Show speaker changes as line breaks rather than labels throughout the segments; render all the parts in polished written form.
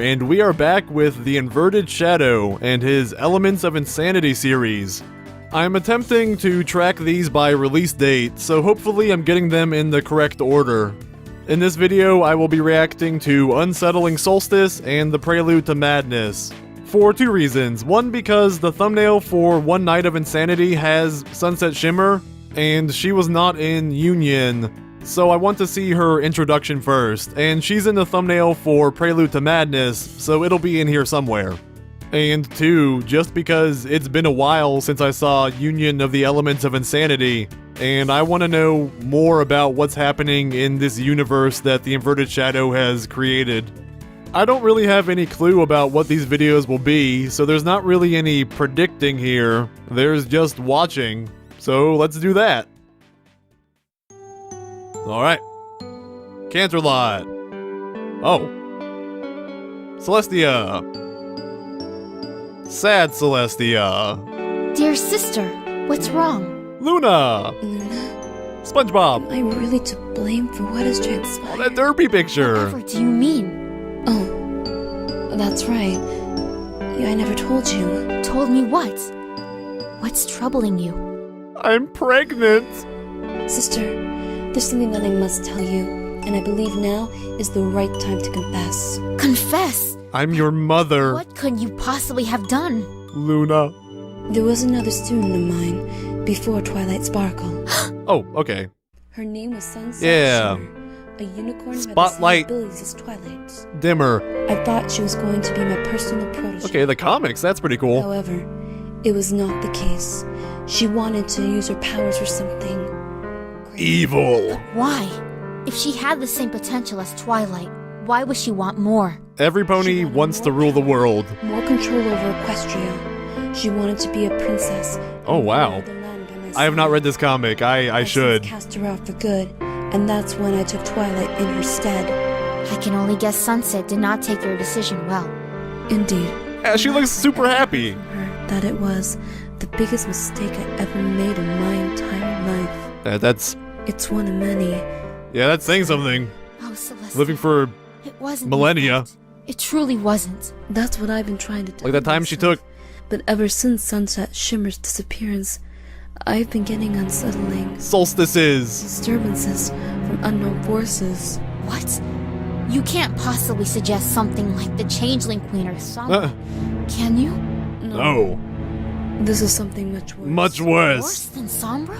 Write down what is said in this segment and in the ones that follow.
And we are back with The Inverted Shadow and his Elements of Insanity series. I'm attempting to track these by release date, so hopefully I'm getting them in the correct order. In this video, I will be reacting to Unsettling Solstice and the Prelude to Madness. For two reasons. One, because the thumbnail for One Night of Insanity has Sunset Shimmer, and she was not in Union, so I want to see her introduction first, and she's in the thumbnail for Prelude to Madness, so it'll be in here somewhere. And two, just because it's been a while since I saw Union of the Elements of Insanity, and I want to know more about what's happening in this universe that the Inverted Shadow has created. I don't really have any clue about what these videos will be, so there's not really any predicting here, there's just watching, so let's do that. Alright. Canterlot. Oh. Celestia. Sad Celestia.
Dear sister, what's wrong?
Luna.
Luna?
SpongeBob.
Am I really to blame for what has transpired?
Oh, that derpy picture.
Whatever do you mean?
Oh, that's right. Yeah, I never told you.
Told me what? What's troubling you?
I'm pregnant.
Sister, there's something that I must tell you, and I believe now is the right time to confess.
Confess?
I'm your mother.
What could you possibly have done?
Luna.
There was another student of mine before Twilight Sparkle.
Oh, okay.
Her name was Sunset
Yeah.
Shimmer, a unicorn
Spotlight.
who had the same abilities as Twilight.
Dimmer.
I thought she was going to be my personal protege.
Okay, the comics, that's pretty cool.
However, it was not the case. She wanted to use her powers for something
Evil.
Why? If she had the same potential as Twilight, why would she want more?
Every pony wants to rule the world.
more control over Equestria. She wanted to be a princess.
Oh, wow. I have not read this comic. I should.
Cast her out for good, and that's when I took Twilight in her stead.
I can only guess Sunset did not take your decision well.
Indeed.
Yeah, she looks super happy.
Her that it was the biggest mistake I ever made in my entire life.
That's
It's one of many.
yeah, that's saying something.
Oh, Celeste.
Living for
It wasn't.
millennia.
It truly wasn't.
That's what I've been trying to tell
Like that time she
myself.
took.
But ever since Sunset Shimmer's disappearance, I've been getting unsettling
Solstices.
disturbances from unknown forces.
What? You can't possibly suggest something like the Changeling Queen or Sombra, can you?
No.
This is something much worse.
Much
Worse
worse.
than Sombra?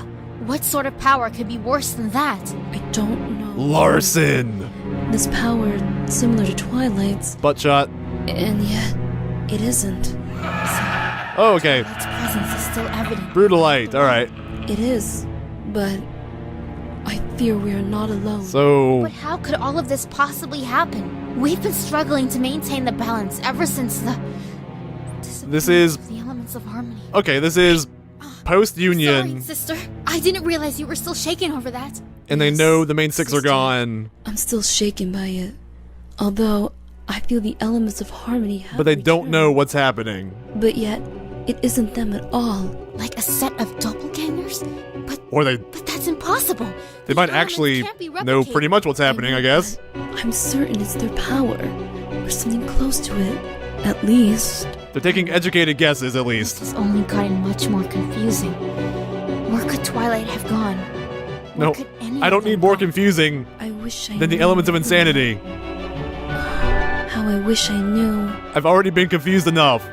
What sort of power could be worse than that?
I don't know.
Larson.
This power, similar to Twilight's,
Butt shot.
and yet it isn't.
Oh, okay.
Its presence is still evident.
Brutalite. Alright.
It is, but I fear we are not alone.
So.
But how could all of this possibly happen? We've been struggling to maintain the balance ever since the...
This is.
the elements of harmony.
Okay, this is post-Union.
Sorry, sister. I didn't realize you were still shaken over that.
And they
Yes,
know the main six are
sister.
gone.
I'm still shaken by it, although I feel the elements of harmony have
But they don't
returned.
know what's happening.
But yet, it isn't them at all.
Like a set of doppelgangers?
Or they
But that's impossible.
they might actually know pretty much what's happening, I guess.
I'm certain it's their power, or something close to it, at least.
They're taking educated guesses, at
This
least.
has only gotten much more confusing. Where could Twilight have gone? Where
No,
could any
I
of
don't
them
need more
go?
confusing
I wish I
than the
knew.
elements of insanity.
How I wish I knew.
I've already been confused enough.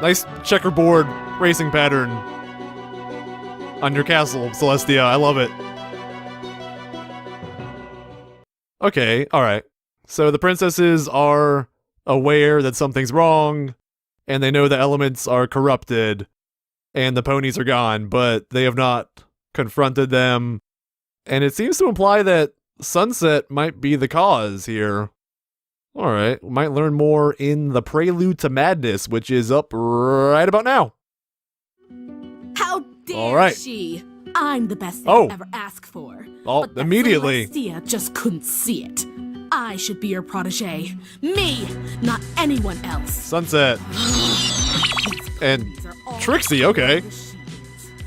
Nice checkerboard racing pattern on your castle, Celestia. I love it. Okay, alright. So the princesses are aware that something's wrong, and they know the elements are corrupted, and the ponies are gone, but they have not confronted them. And it seems to imply that Sunset might be the cause here. Alright, we might learn more in the Prelude to Madness, which is up right about now.
How dare
All right.
she? I'm the best they
Oh.
could ever ask for.
Oh,
But that
immediately.
Celestia just couldn't see it. I should be your protege. Me, not anyone else.
Sunset. And
These are all
Trixie, okay.
machines.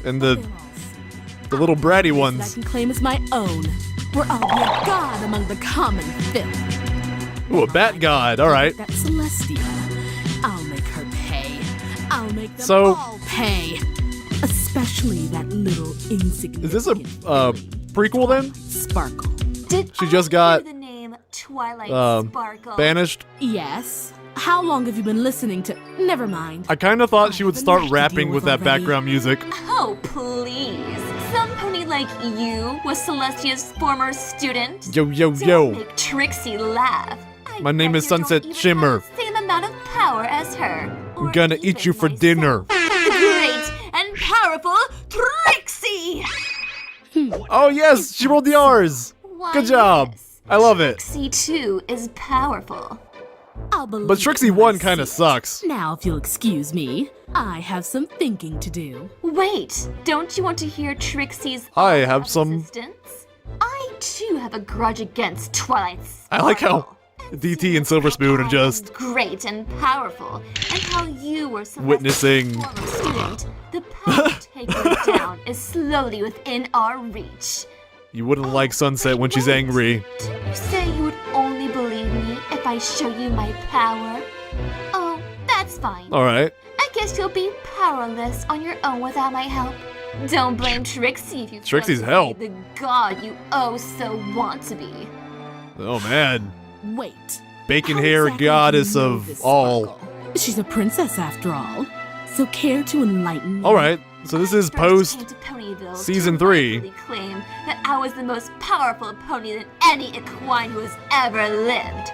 And
They'll
the
all see.
little bratty
That I
ones.
can claim as my own, where I'll be a god among the common filth.
Ooh, a bat god. All right.
That Celestia. I'll make her pay. I'll make them
So-
all pay. Especially that little insignificant.
Is this a prequel then?
Sparkle.
Did
She just
I
got,
hear the name Twilight Sparkle?
Banished.
Yes. How long have you been listening to? Never mind.
I kind of thought she would
have
start
enough to
rapping
deal
with
with
that
already.
background music.
Oh, please. Some pony like you was Celestia's former student.
Yo, yo,
Don't
yo.
make Trixie laugh. I
My name
bet
is
you don't
Sunset
even
Shimmer.
have the same amount of power as her.
I'm
Or
gonna eat
even
you for
myself.
dinner.
The great and powerful Trixie!
Oh yes, she rolled the R's.
Why,
Good job.
yes.
I love it.
Trixie, too, is powerful.
I'll believe
But Trixie
it when
1
I
kind of
see it.
sucks.
Now, if you'll excuse me, I have some thinking to do.
Wait, don't you want to hear Trixie's
I
art
have
of
some-
existence? I, too, have a grudge against Twilight
I like how
Sparkle.
DT and Silver Spoon are just
great and powerful, and how you were Celeste's
witnessing-
former student. The power to take her down is slowly within our reach.
You wouldn't like Sunset when she's
Wait,
angry.
Didn't you say you would only believe me if I show you my power? Oh, that's fine.
Alright.
I guess you'll be powerless on your own without my help. Don't blame Trixie if you
Trixie's
fail to
help.
be the god you oh so want to be.
Oh man.
Wait.
Bacon
How
hair
exactly do you
goddess
know
of
this
all.
Sparkle? She's a princess after all. So care to enlighten me?
Alright, so this is
I
post
first came to Ponyville
season
to
3.
rightfully claim that I was the most powerful pony than any equine who has ever lived.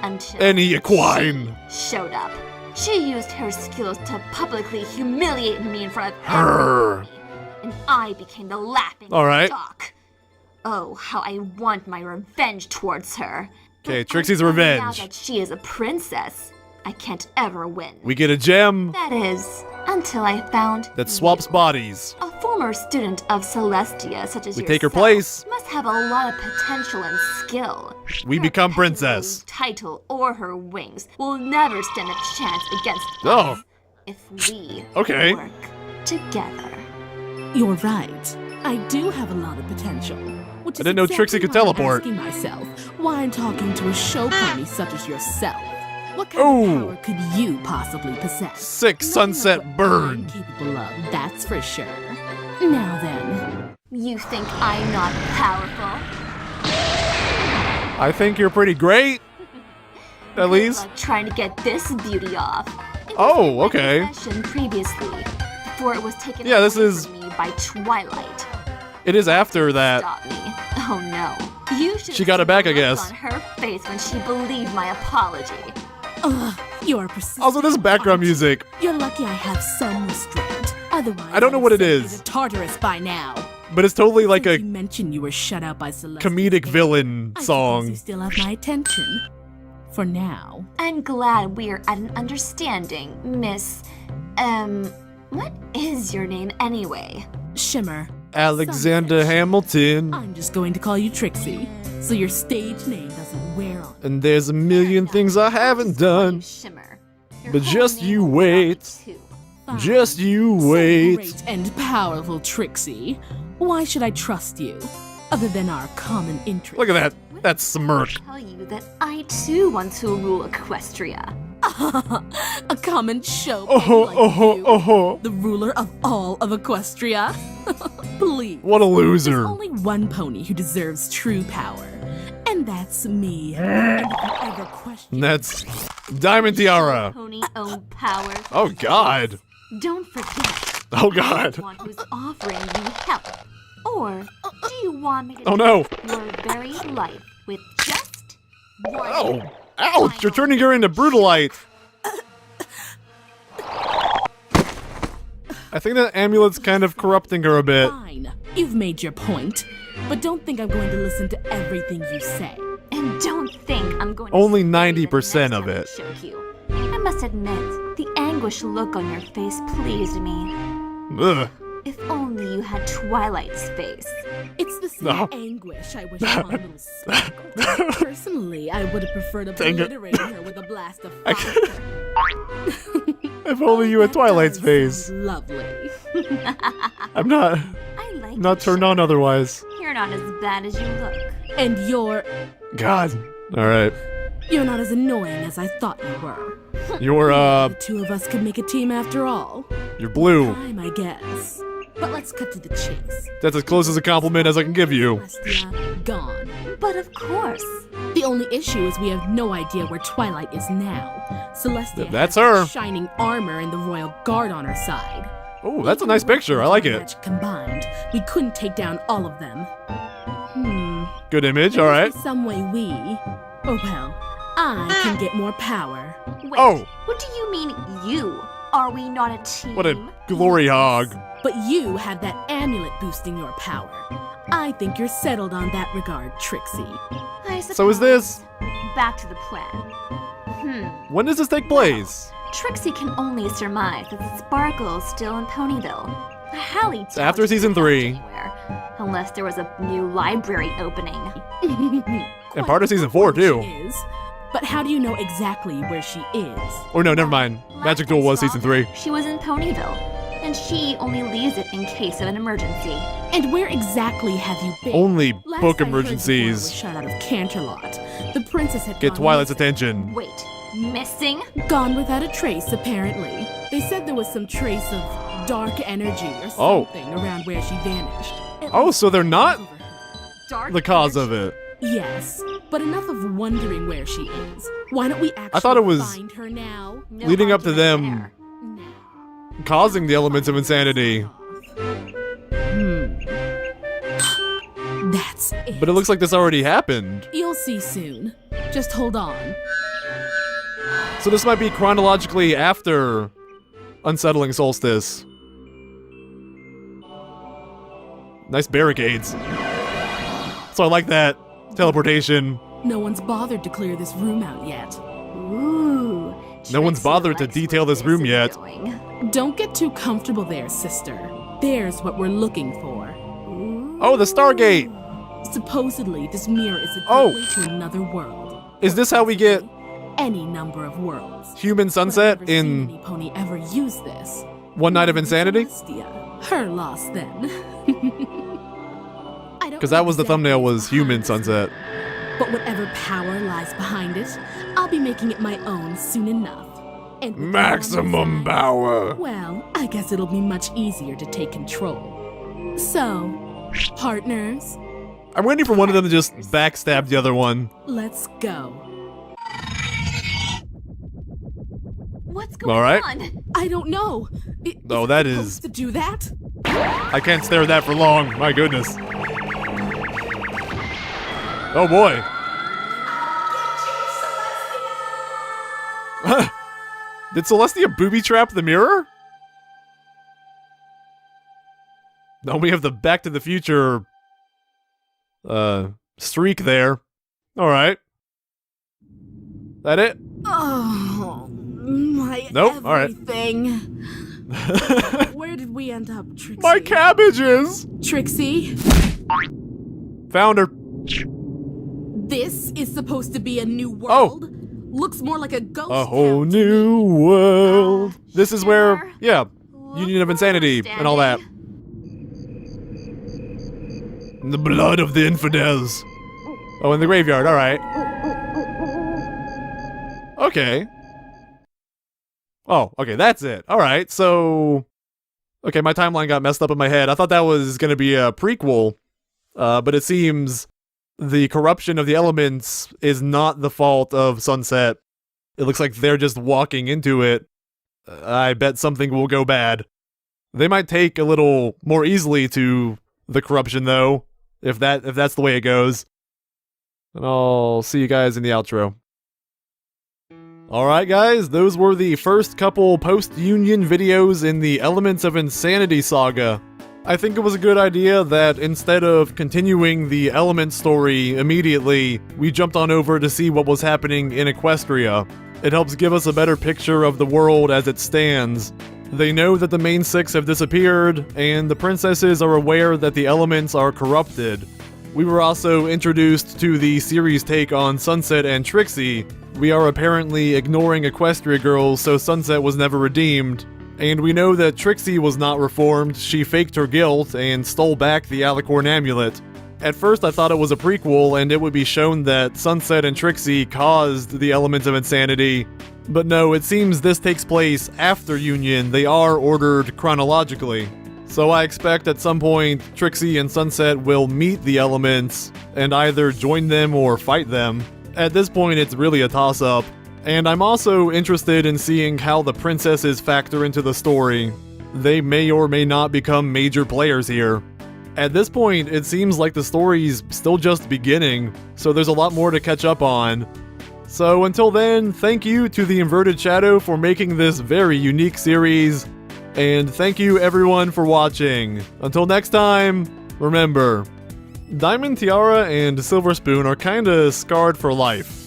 Until
Any equine.
she showed up. She used her skills to publicly humiliate me in front of
Her.
everybody, and I became the laughing
Alright.
stock. Oh, how I want my revenge towards her.
Okay,
But
Trixie's
I know
revenge.
Now that she is a princess, I can't ever win.
We get a gem
That is, until I found
that swaps
you.
bodies.
A former student of Celestia, such as
We
yourself,
take her place.
must have a lot of potential and skill.
We
Her
become
pedigree,
princess.
title, or her wings will never stand a chance against
Oh.
us if we
Okay.
work together.
You're right. I do have a lot of potential. Which
I
is
didn't know Trixie
exactly
could
why I'm
teleport.
asking myself why I'm talking to a show pony such as yourself. What kind
Ooh.
of power could you possibly possess?
Sick
Nothing of
sunset
what I'm
burn.
capable of, that's for sure. Now then,
You think I'm not powerful?
I think you're pretty great. At
Good
least.
luck trying to get this beauty off. It was
Oh,
my
okay.
possession previously, before it was taken
Yeah, this
away
is-
from me by Twilight.
It is after that.
Stop me. Oh no. You should
She got
see
it back,
the
I
look
guess.
on her face when she believed my apology.
ugh, you're persistent.
Also, this background music.
You're lucky I have some restraint. Otherwise,
I don't know what it
I'd have
is.
sent you to Tartarus by now.
But it's totally like
Since
a
you mentioned you were shut out by Celeste.
comedic villain
I suppose
song.
you still have my attention. For now.
I'm glad we're at an understanding, Miss. What is your name anyway?
Shimmer.
Alexander
Sunset.
Hamilton.
I'm just going to call you Trixie, so your stage name doesn't wear on.
And there's a million things I haven't done.
Shimmer. Your
But
whole
just
name
you
will
wait.
be too.
Fine.
Just you
So
wait.
great and powerful Trixie. Why should I trust you, other than our common interest?
Look at that. That smirk.
Tell you that I too want to rule Equestria.
A common show
Oh,
like
oh,
you,
oh.
the ruler of all of Equestria. Please.
What a
There's
loser.
only one pony who deserves true power, and that's me. And if you ever question
That's Diamond Tiara.
Pony own power.
Oh god.
Don't forget.
Oh god.
One who's offering you help. Or do you want me to
Oh no.
take your very life with just one?
Oh. Ouch. You're turning her into Brutalite. I think that amulet's kind of corrupting her a bit.
fine, you've made your point, but don't think I'm going to listen to everything you say.
And don't think I'm going
Only
to
90% of it.
Choke you. I must admit, the anguished look on your face pleased me.
Ugh.
If only you had Twilight's face.
It's the same
No.
anguish I wish on little Sparkle. Personally, I would have preferred
Dang it.
obliterating her with a blast of
I
fire.
If only you had Twilight's
That
face.
sounds lovely.
I
I'm not
like you,
turned on otherwise.
You're not as bad as you look.
And you're...
God. Alright.
You're not as annoying as I thought you were.
You're,
The two of us could make a team after all.
you're blue.
Time, I guess. But let's cut to the chase.
That's as close as a compliment as I can give you.
Celestia, gone.
But of course.
The only issue is we have no idea where Twilight is now. Celestia
That's
has
her.
shining armor and the Royal Guard on her side.
Oh, that's a nice picture. I like it.
Magic combined, we couldn't take down all of them.
Good image,
There
alright.
must be some way we, or well, I can get more power.
Wait,
Oh.
what do you mean, you? Are we not a team?
What a glory hog.
But you have that amulet boosting your power. I think you're settled on that regard, Trixie.
I
So is this...
Back to the plan.
When does this take place?
Trixie can only surmise that Sparkle's still in Ponyville. Hallie
It's after season 3.
Anywhere, unless there was a new library opening.
And part of season 4, too.
She is. But how do you know exactly where she is?
Or no, never mind. Magic Duel was season 3.
She was in Ponyville, and she only leaves it in case of an emergency.
And where exactly have you been?
Only
Last
book
I heard,
emergencies.
was shut out of Canterlot. The princess had
Get
gone
Twilight's
missing.
attention.
Wait, missing?
Gone without a trace, apparently. They said there was some trace of dark energy or
Oh.
something around where she vanished. At
Oh,
least
so they're not
Dark
the cause of
energy?
it.
Yes, but enough of wondering where she is. Why don't we actually
thought it was
find her now?
No
leading up to
argument
them
there.
Now.
causing the elements of insanity.
That's it.
But it looks like this already happened.
You'll see soon. Just hold on.
So this might be chronologically after Unsettling Solstice. Nice barricades. So I like that. Teleportation.
No one's bothered to clear this room out yet.
Ooh.
No one's
Trixie
bothered to
likes
detail
what
this room
is
yet.
doing.
Don't get too comfortable there, sister. There's what we're looking for.
Oh, the Stargate!
Supposedly, this mirror is a
Oh.
gateway to another world.
Is this how we get
Any number of worlds.
Human
I've
Sunset
never seen
in
any pony ever use this.
One Night of Insanity?
Celestia. Her loss then.
Because that was the thumbnail, was Human Sunset.
But whatever power lies behind it, I'll be making it my own soon enough. And with you on my
Maximum
side,
power.
well, I guess it'll be much easier to take control. So, partners,
I'm waiting for one of them to just backstab the other one.
let's go.
What's going
All right.
on?
I don't know.
Oh,
it
that
supposed
is-
to do that?
I can't stare at that for long. My goodness. Oh boy. Did Celestia booby trap the mirror? No, we have the Back to the Future streak there. Alright. That it?
Oh, my
Nope, all right.
everything. Where did we end up, Trixie?
My cabbages!
Trixie,
Found her.
this is supposed to be a new
Oh.
world. Looks more like a ghost
A whole
town to me.
new world. This is where,
Sure.
yeah, Union of Insanity and all that. The blood of the infidels. Oh, in the graveyard, alright. Okay. Oh, okay, that's it. Alright, so... Okay, my timeline got messed up in my head. I thought that was gonna be a prequel, but it seems the corruption of the elements is not the fault of Sunset. It looks like they're just walking into it. I bet something will go bad. They might take a little more easily to the corruption, though, if that's the way it goes. And I'll see you guys in the outro. Alright guys, those were the first couple post-Union videos in the Elements of Insanity saga. I think it was a good idea that instead of continuing the Element story immediately, we jumped on over to see what was happening in Equestria. It helps give us a better picture of the world as it stands. They know that the main six have disappeared, and the princesses are aware that the elements are corrupted. We were also introduced to the series take on Sunset and Trixie. We are apparently ignoring Equestria girls, so Sunset was never redeemed. And we know that Trixie was not reformed, she faked her guilt and stole back the Alicorn amulet. At first I thought it was a prequel and it would be shown that Sunset and Trixie caused the elements of insanity, but no, it seems this takes place after Union. They are ordered chronologically. So I expect at some point Trixie and Sunset will meet the elements and either join them or fight them. At this point it's really a toss-up. And I'm also interested in seeing how the princesses factor into the story. They may or may not become major players here. At this point, it seems like the story's still just beginning, so there's a lot more to catch up on. So until then, thank you to The Inverted Shadow for making this very unique series, and thank you everyone for watching. Until next time, remember, Diamond Tiara and Silver Spoon are kinda scarred for life.